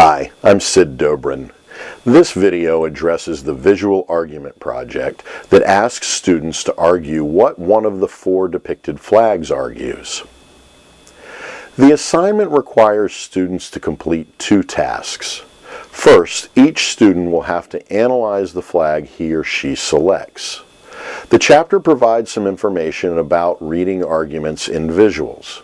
Hi, I'm Sid Dobrin. This video addresses the visual argument project that asks students to argue what one of the four depicted flags argues. The assignment requires students to complete two tasks. First, each student will have to analyze the flag he or she selects. The chapter provides some information about reading arguments in visuals.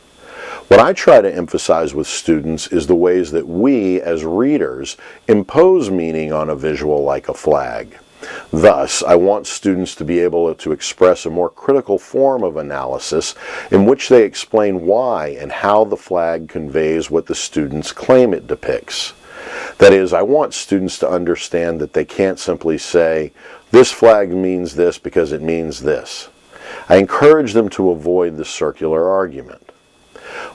What I try to emphasize with students is the ways that we, as readers, impose meaning on a visual like a flag. Thus, I want students to be able to express a more critical form of analysis in which they explain why and how the flag conveys what the students claim it depicts. That is, I want students to understand that they can't simply say, "This flag means this because it means this." I encourage them to avoid the circular argument.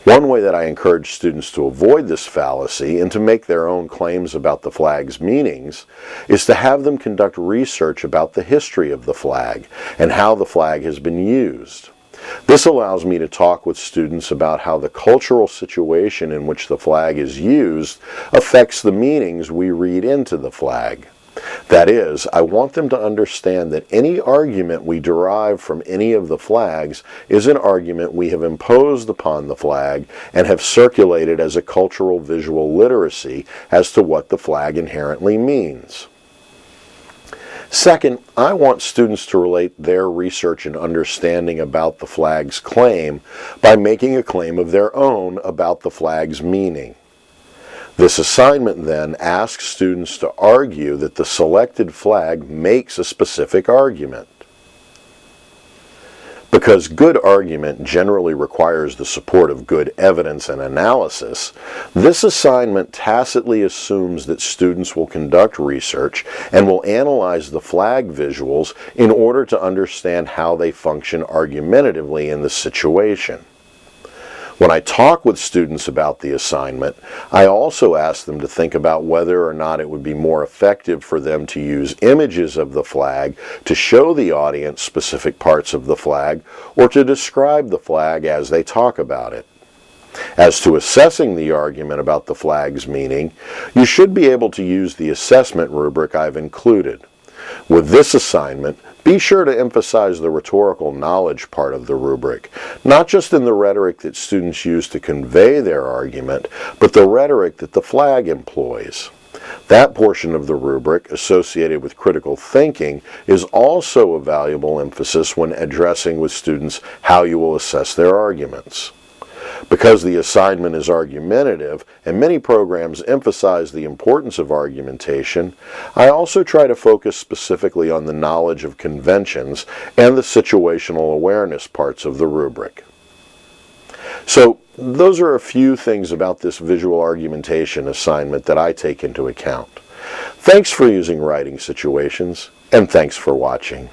One way that I encourage students to avoid this fallacy and to make their own claims about the flag's meanings is to have them conduct research about the history of the flag and how the flag has been used. This allows me to talk with students about how the cultural situation in which the flag is used affects the meanings we read into the flag. That is, I want them to understand that any argument we derive from any of the flags is an argument we have imposed upon the flag and have circulated as a cultural visual literacy as to what the flag inherently means. Second, I want students to relate their research and understanding about the flag's claim by making a claim of their own about the flag's meaning. This assignment then asks students to argue that the selected flag makes a specific argument. Because good argument generally requires the support of good evidence and analysis, this assignment tacitly assumes that students will conduct research and will analyze the flag visuals in order to understand how they function argumentatively in the situation. When I talk with students about the assignment, I also ask them to think about whether or not it would be more effective for them to use images of the flag to show the audience specific parts of the flag or to describe the flag as they talk about it. As to assessing the argument about the flag's meaning, you should be able to use the assessment rubric I've included. With this assignment, be sure to emphasize the rhetorical knowledge part of the rubric, not just in the rhetoric that students use to convey their argument, but the rhetoric that the flag employs. That portion of the rubric, associated with critical thinking, is also a valuable emphasis when addressing with students how you will assess their arguments. Because the assignment is argumentative, and many programs emphasize the importance of argumentation, I also try to focus specifically on the knowledge of conventions and the situational awareness parts of the rubric. So, those are a few things about this visual argumentation assignment that I take into account. Thanks for using writing situations, and thanks for watching.